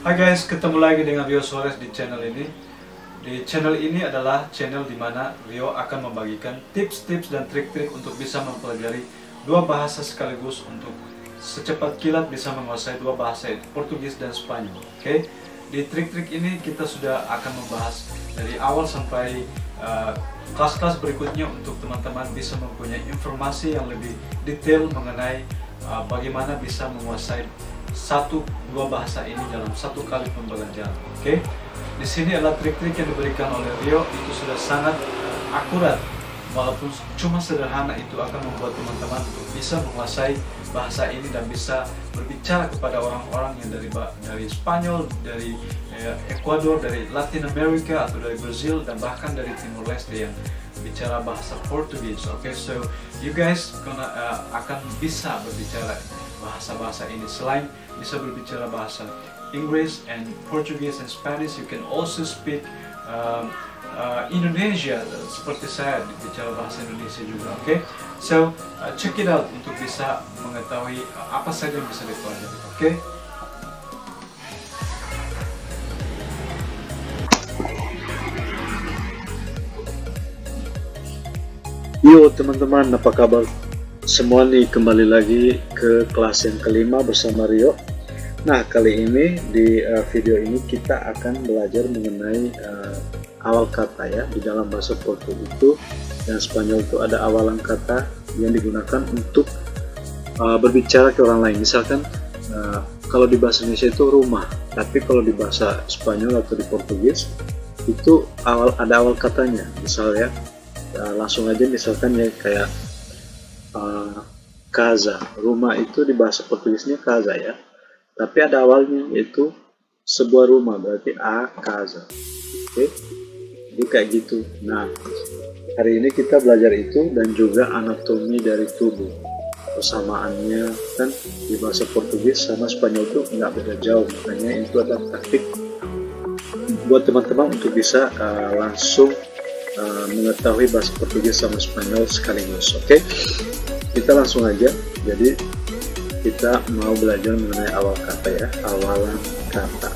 Hai guys, ketemu lagi dengan Rio Suarez di channel ini. Di channel ini adalah channel di mana Rio akan membagikan tips-tips dan trik-trik untuk bisa mempelajari dua bahasa sekaligus, untuk secepat kilat bisa menguasai dua bahasa, yaitu Portugis dan Spanyol. Oke? Di trik-trik ini kita sudah akan membahas dari awal sampai kelas-kelas berikutnya untuk teman-teman bisa mempunyai informasi yang lebih detail mengenai bagaimana bisa menguasai dua bahasa ini dalam satu kali pembelajaran. Oke? Di sini adalah trik-trik yang diberikan oleh Rio, itu sudah sangat akurat. Walaupun cuma sederhana, itu akan membuat teman-teman untuk bisa menguasai bahasa ini dan bisa berbicara kepada orang-orang yang dari Spanyol, dari Ekuador, dari Latin America atau dari Brazil, dan bahkan dari Timur Leste yang bicara bahasa Portugis. Okay, so you guys akan bisa berbicara bahasa-bahasa ini. Selain bisa berbicara bahasa Inggris and Portuguese and Spanish, you can also speak Indonesia, seperti saya bicara bahasa Indonesia juga. Okay, so check it out untuk bisa mengetahui apa saja yang bisa dipelajari. Okay. Yo teman-teman, apa kabar semua nih? Kembali lagi ke kelas yang kelima bersama Rio. Nah, kali ini di video ini kita akan belajar mengenai awal kata ya. Di dalam bahasa Portugis itu dan Spanyol itu ada awalan kata yang digunakan untuk berbicara ke orang lain. Misalkan kalau di bahasa Indonesia itu rumah, tapi kalau di bahasa Spanyol atau di Portugis itu ada awal katanya. Misalnya langsung aja, misalkan ya kayak casa, rumah itu di bahasa Portugisnya casa ya, tapi ada awalnya yaitu sebuah rumah, berarti a casa. Oke, jadi kayak gitu. Nah, hari ini kita belajar itu dan juga anatomi dari tubuh. Persamaannya kan di bahasa Portugis sama Spanyol itu nggak beda jauh, makanya itu ada praktik buat teman-teman untuk bisa langsung mengetahui bahasa Portugis sama Spanyol sekaligus. Oke, kita langsung aja. Jadi kita mau belajar mengenai awal kata ya, awalan kata.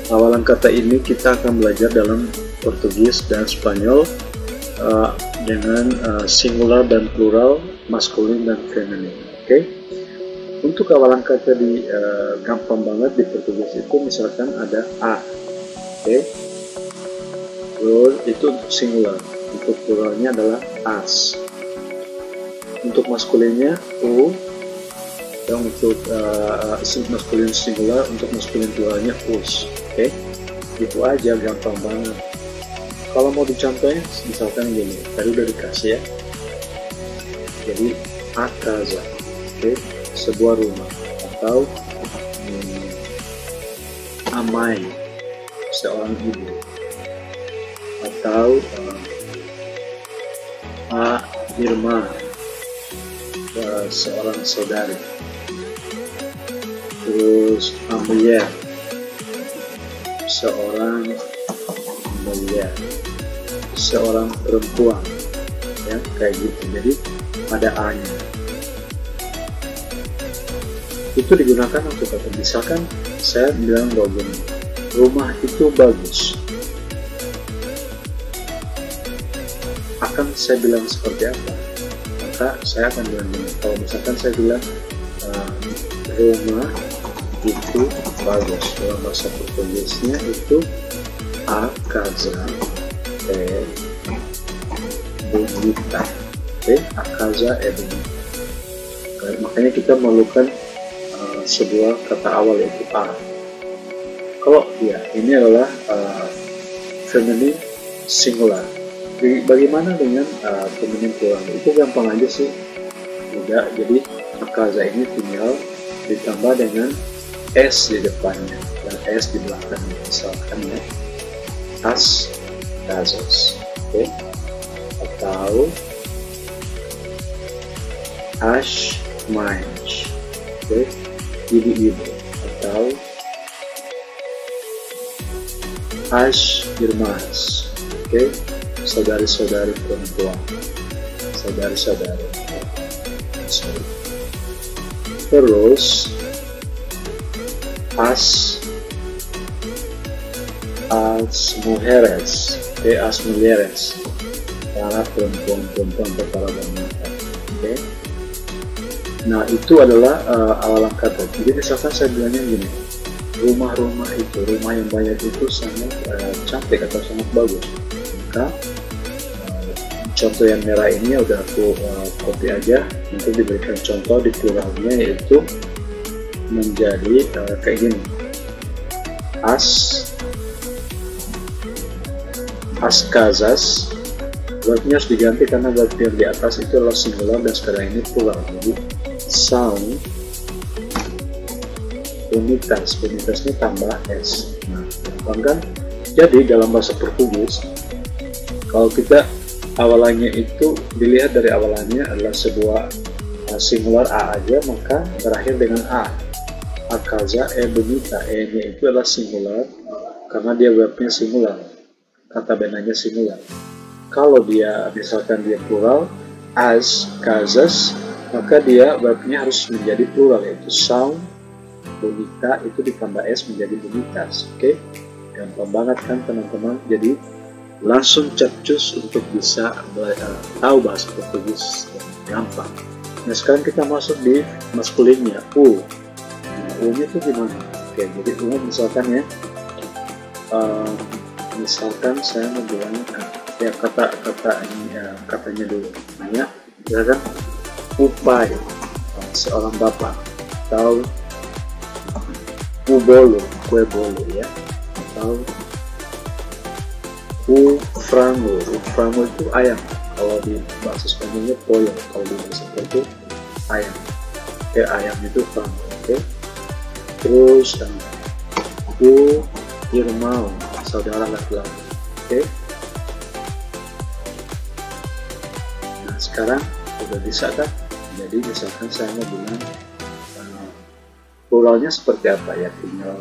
Awalan kata ini kita akan belajar dalam Portugis dan Spanyol dengan singular dan plural, maskulin dan feminin. Oke, untuk awalan kata di gampang banget di Portugis itu misalkan ada a. Oke, itu untuk singular, untuk pluralnya adalah as. Untuk maskulinnya u, dan untuk maskulin singular, untuk maskulin pluralnya us. Oke, itu aja, gampang banget. Kalau mau dicontohin, misalkan gini, tadi udah dikasih ya. Jadi a casa, oke, sebuah rumah, atau amai, seorang ibu, atau a irmã, seorang saudari. Terus a mulher, seorang perempuan ya, kayak gitu. Jadi ada a-nya. Itu digunakan untuk apa? Misalkan saya bilang begini, rumah itu bagus. Akan saya bilang seperti apa? Maka saya akan bilang gini. Kalau misalkan saya bilang rumah itu bagus, dalam bahasa Portugisnya itu a casa é bonita. Oke, a casa é bonita. Makanya kita memerlukan sebuah kata awal yaitu a. Kalau ya ini adalah feminine singular. Bagaimana dengan feminine plural? Itu gampang aja sih, mudah. Jadi a casa ini tinggal ditambah dengan s di depannya dan s di belakangnya. Misalkan ya, as casas, oke, atau as mães, oke, ibu-ibu, atau as irmãs, oke, saudari-saudari perempuan, saudari-saudari. Terus as mujeres, as mujeres, para perempuan atau para wanita. Oke. Nah, itu adalah awalan kata. Jadi misalkan saya bilangnya gini, rumah-rumah itu, rumah yang banyak itu sangat cantik atau sangat bagus. Maka contoh yang merah ini udah aku copy aja untuk diberikan contoh di pluralnya, yaitu menjadi kayak gini, as casas. Verbnya harus diganti karena verb yang di atas itu adalah singular dan sekarang ini plural. Jadi são bonitas, bonitasnya tambah s. Nah, kan? Jadi dalam bahasa Portugis, kalau kita awalannya itu dilihat dari awalannya adalah sebuah singular a aja, maka berakhir dengan a. A casa é bonita, e-nya itu adalah singular karena dia verbnya singular, kata benanya singular. Kalau dia misalkan dia plural, as casas, maka dia verbnya harus menjadi plural, yaitu são bonita, itu ditambah s menjadi bonitas. Oke, gampang banget kan teman-teman? Jadi langsung capcus untuk bisa tahu bahasa Portugis gampang. Nah, sekarang kita masuk di maskulinnya, u. Nah, u-nya itu gimana? Oke, jadi u misalkan ya, misalkan saya mau bilang ya katanya dulu, namanya misalkan upai, seorang bapak, atau bolo, kue bolo ya, atau frango itu ayam, kalau di bahasa Spanyolnya pollo, kalau di bahasa itu ayam. Oke, ayam itu frango. Oke, terus irmão, saudara laki-laki. Oke. Nah, sekarang udah bisa kan? Jadi misalkan saya mau bilang pluralnya seperti apa ya, tinggal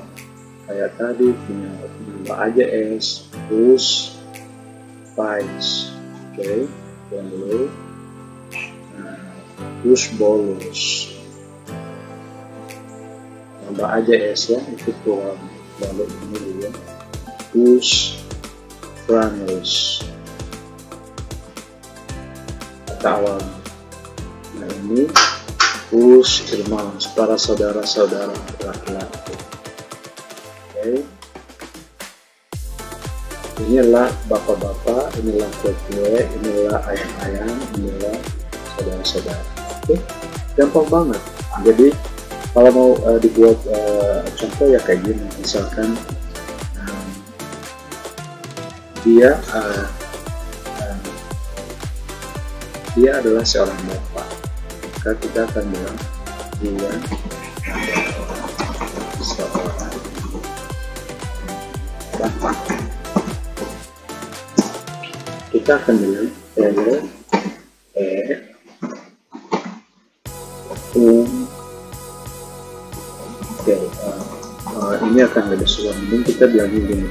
kayak tadi, tinggal nambah aja s, os pais. Oke, yang dulu os bolos, nambah aja s ya, itu plural. Lalu ini juga os frangos, kata awal. Nah, ini os irmãos, para saudara-saudara laki-laki. Oke. Inilah bapak-bapak, inilah kue-kue, inilah ayam-ayam, inilah saudara-saudara. Oke, gampang banget. Jadi kalau mau dibuat contoh ya kayak gini, misalkan dia adalah seorang bapak, maka kita akan bilang dia seorang bapak. Kita akan bilang ini akan lebih susah. Mungkin kita bilang gini,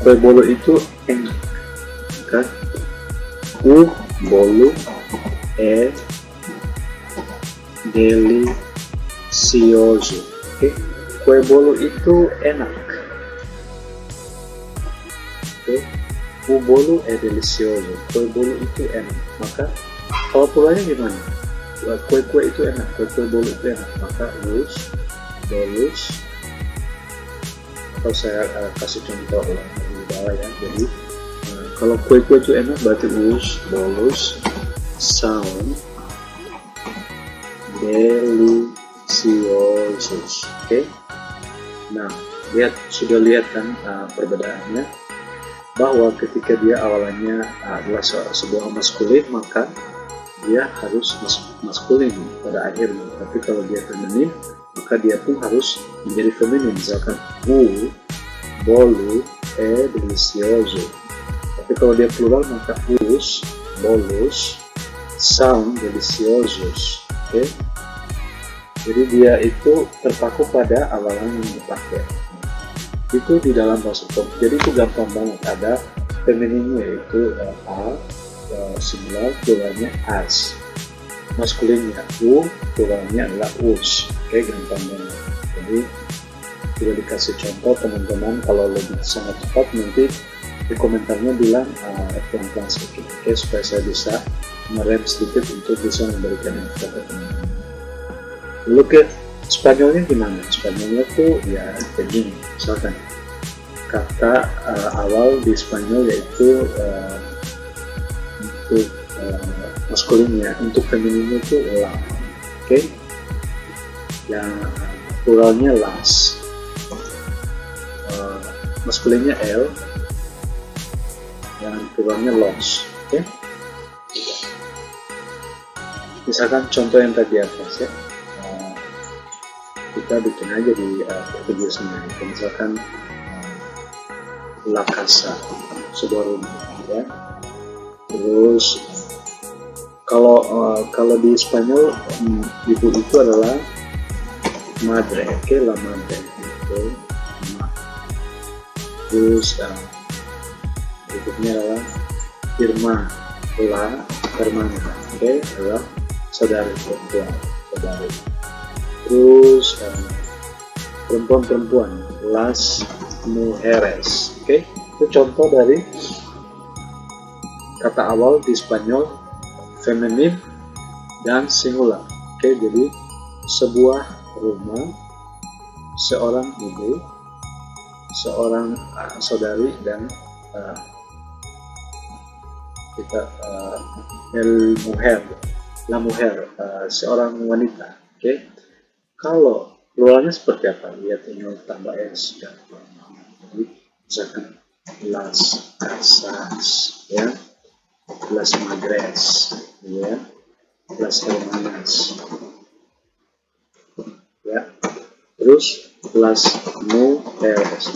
kue bolo itu enak kan? Bolo delicioso. Oke, kue bolo itu enak. Oke, bolo delicioso, kue bolo itu enak. Maka kalau pluralnya gimana? Kue-kue itu enak, kue bolo itu enak, maka bolos. Atau saya kasih contoh di bawah ya. Jadi kalau kue-kue itu enak berarti bolos são deliciosos. Oke. Nah, sudah lihat kan perbedaannya, bahwa ketika dia awalannya adalah sebuah maskulin, maka dia harus maskulin pada akhirnya. Tapi kalau dia feminin, maka dia pun harus menjadi feminin. Misalkan bolo delicioso. Tapi kalau dia plural, maka os bolos são deliciosos. Oke. Jadi dia itu terpaku pada awalan yang dipakai. Itu di dalam bahasa Portugis. Jadi itu gampang banget. Ada femininnya yaitu a, singular, pluralnya as. maskulinnya U, pluralnya adalah us. Oke, gampang banget. Jadi sudah dikasih contoh teman-teman, kalau lebih sangat cepat nanti di komentarnya bilang pelan-pelan sedikit, oke, supaya saya bisa merem sedikit untuk bisa memberikan info ke teman-teman. Lalu ke Spanyolnya gimana? Spanyolnya tuh ya begini, misalkan kata awal di Spanyol yaitu untuk maskulinnya, untuk femininnya itu la, oke, yang pluralnya las, maskulinnya L, yang pluralnya los, oke. Misalkan contoh yang tadi atas ya, kita bikin aja di Portugisnya, misalkan la casa, sebuah rumah ya. Terus kalau di Spanyol ibu itu adalah madre, oke, la madre itu. Terus berikutnya adalah Irma, la hermana, oke, adalah saudari perempuan, saudari. Terus perempuan-perempuan, las mujeres, oke. Itu contoh dari kata awal di Spanyol feminin dan singular, oke. Jadi sebuah rumah, seorang ibu, seorang saudari, dan la mujer, seorang wanita, oke. Kalau pluralnya seperti apa? Lihat, tinggal tambah s ya. Jadi misalkan las casas, ya, las madres, ya, las hermanas, ya. Terus las mujeres,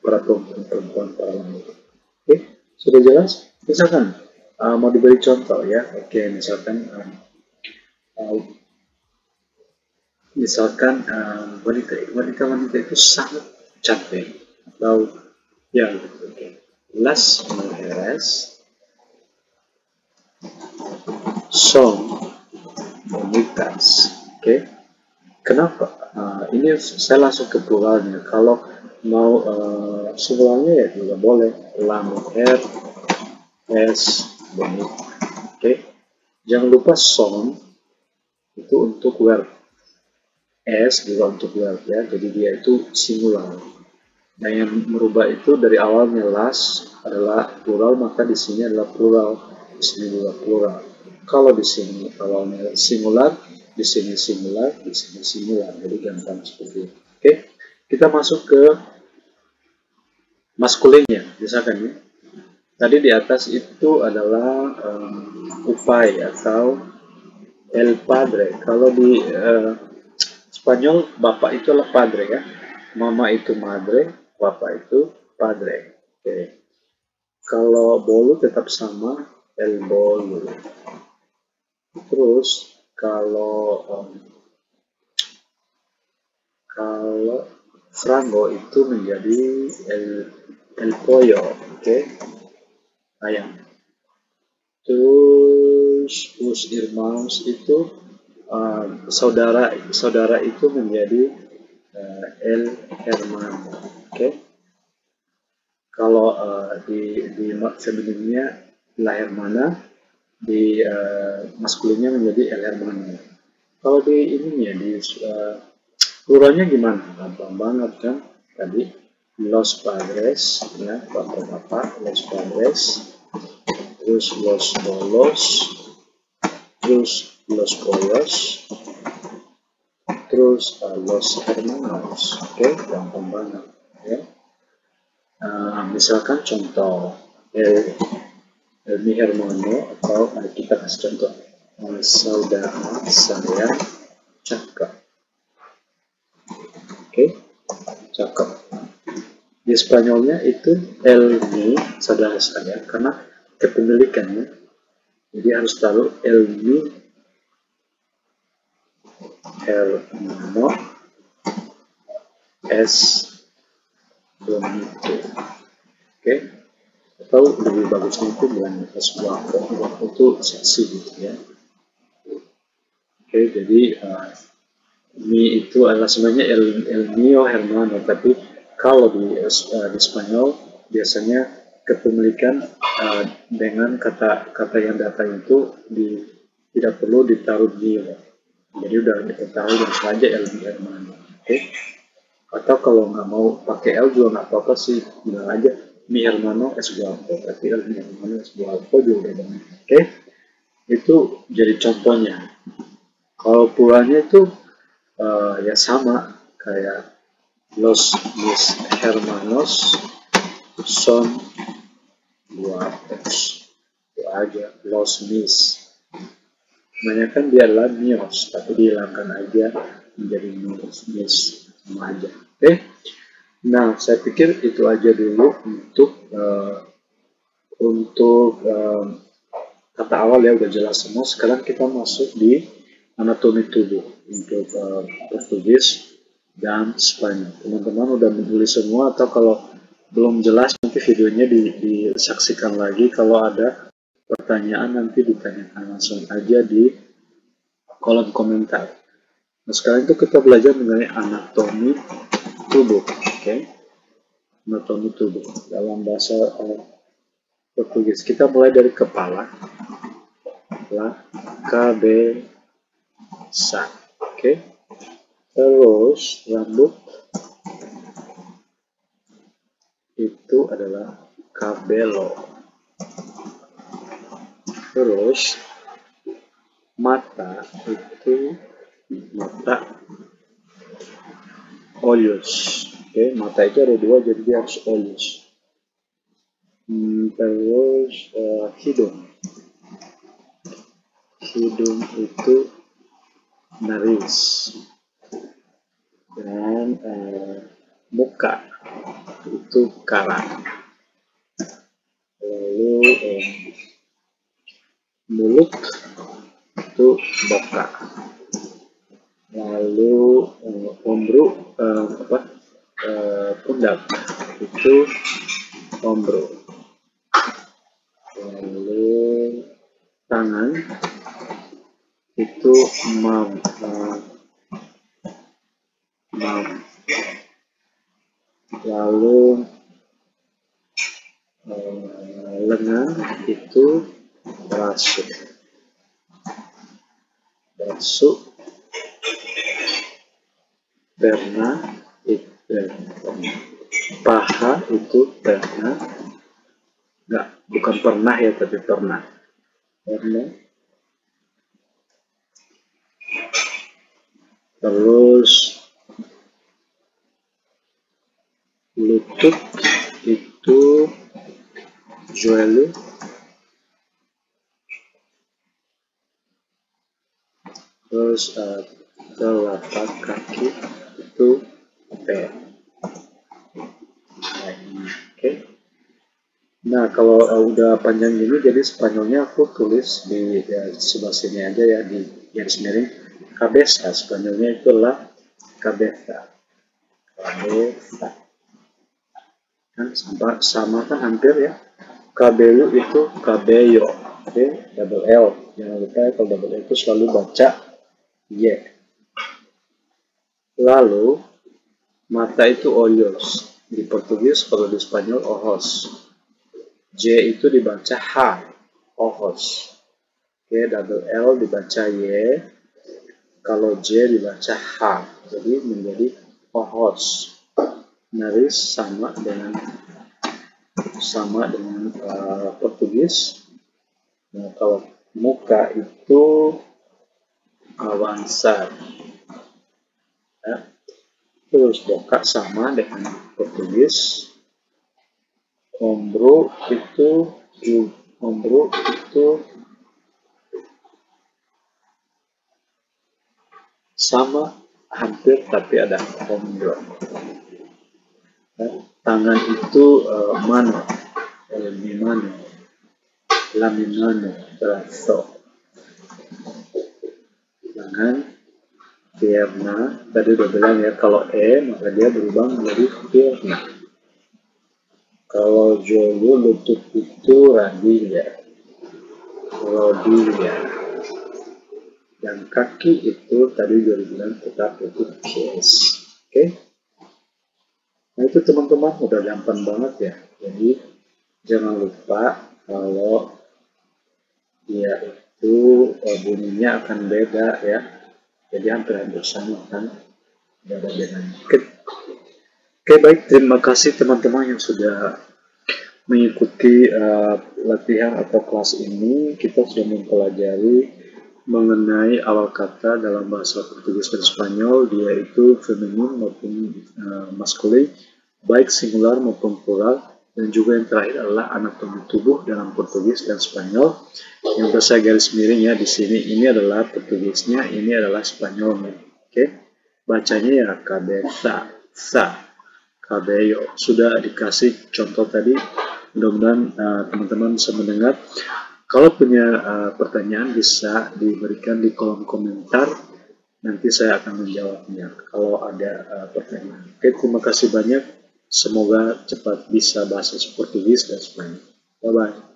para perempuan, para wanita. Oke, sudah jelas? Misalkan mau diberi contoh ya. Oke, misalkan wanita itu sangat cantik, atau ya, oke. Las mujeres son bonitas, oke. Kenapa? Ini saya langsung ke pluralnya. Kalau mau singularnya ya juga boleh, la mujer es bonita, oke. Jangan lupa son itu untuk verb, es juga untuk verb ya, jadi dia itu singular. Nah, yang merubah itu dari awalnya las adalah plural, maka di sini adalah plural, di sini juga plural. Kalau di sini awalnya singular, di sini singular, di sini singular, jadi gampang seperti itu. Oke, kita masuk ke maskulinnya, misalkan ya. Tadi di atas itu adalah upai atau el padre. Kalau di Spanyol bapak itu adalah padre ya, mama itu madre, bapak itu padre. Oke. Kalau bolu tetap sama, el bolu. Terus kalau frango itu menjadi el pollo, oke, ayam. Terus los hermanos itu saudara itu menjadi el hermano, oke. Kalau di femininnya la hermana, di maskulinnya menjadi el hermano. Kalau di ininya di pluralnya gimana? Gampang banget kan? Tadi los padres, ya, bapak-bapak, los padres. Terus los bolos, terus los pollos, terus los hermanos. Oke, gampang banget ya. Misalkan contoh mi hermano, atau kita kasih contoh saudara saya cakep. Oke, cakep. Di Spanyolnya itu el mi, saudara saya, karena kepemilikannya, jadi harus taruh el mi hermano es bonito, oke. Atau lebih bagusnya itu bilang es guapo, guapo itu seksi gitu ya. Oke, jadi Mi itu adalah sebenarnya El Mio Hermano, tapi kalau di Spanyol biasanya kepemilikan dengan kata yang datang itu tidak perlu ditaruh Mio, jadi udah diketahui dan saja El Mio Hermano. Oke, atau kalau nggak mau pakai L juga nggak apa-apa sih, bilang aja Mi Hermano es guapo, tapi El Mi Hermano es guapo juga udah banyak. Oke, itu jadi contohnya. Kalau pluralnya itu ya sama kayak los mis hermanos son guapos, itu aja los mis. Kebanyakan dia adalah mios, tapi dihilangkan aja menjadi los mis, sama aja. Oke, nah saya pikir itu aja dulu untuk kata awal ya, udah jelas semua. Sekarang kita masuk di anatomi tubuh untuk Portugis dan Spanyol. Teman-teman udah menulis semua, atau kalau belum jelas nanti videonya disaksikan lagi. Kalau ada pertanyaan nanti ditanyakan langsung aja di kolom komentar. Nah, sekarang itu kita belajar mengenai anatomi tubuh. Oke, anatomi tubuh dalam bahasa Portugis. Kita mulai dari kepala, la cabeza. Oke, terus rambut itu adalah cabello. Terus mata itu olhos. Oke, mata itu ada dua, jadi dia harus olhos. Terus hidung itu nariz, dan muka itu cara. Lalu mulut itu boca. Lalu pundak itu ombro. Lalu tangan itu mam. Lalu lengan itu braço. Perna itu paha itu perna. Bukan pernah ya, tapi pernah. Terus lutut itu joelho. Terus telapak kaki itu pé. Oke. Nah, kalau udah panjang gini, jadi Spanyolnya aku tulis di sebelah sini aja ya, di garis miring cabeza. Spanyolnya itu la cabeza. Kan sama kan hampir ya. Cabello itu cabello. Oke, double L. Jangan lupa ya, kalau double L itu selalu baca Y. Lalu mata itu olhos. Di Portugis, kalau di Spanyol ojos. J itu dibaca H, ojos. Oke, double L dibaca Y. Kalau J dibaca H, jadi menjadi ojos. Nariz sama dengan Portugis. Nah, kalau muka itu avanzar. Ya. Terus boca sama dengan Portugis. Ombro itu sama hampir, tapi ada ombro. Tangan itu mano, la mi mano, brazo. Tangan, pierna, tadi udah bilang ya, kalau maka dia berubah menjadi pierna. Kalau joelho, lutut itu rodilla. dan kaki itu tadi juga dibilang tetap itu PS. Oke? Nah itu teman-teman udah gampang banget ya. Jadi jangan lupa kalau dia itu bunyinya akan beda ya. Jadi hampir-hampir sama kan, tidak ada bedanya. Oke, baik, terima kasih teman-teman yang sudah mengikuti latihan atau kelas ini. Kita sudah mempelajari mengenai awal kata dalam bahasa Portugis dan Spanyol, dia itu feminin maupun maskulin, baik singular maupun plural, dan juga yang terakhir adalah anatomi tubuh dalam Portugis dan Spanyol. Yang saya garis miring ya di sini, ini adalah Portugisnya, ini adalah Spanyolnya. Oke, bacanya ya cabeza, cabello. Sudah dikasih contoh tadi, mudah-mudahan teman-teman bisa mendengar. Kalau punya pertanyaan bisa diberikan di kolom komentar, nanti saya akan menjawabnya kalau ada pertanyaan. Oke, terima kasih banyak. Semoga cepat bisa bahasa Portugis dan Spanyol. Bye-bye.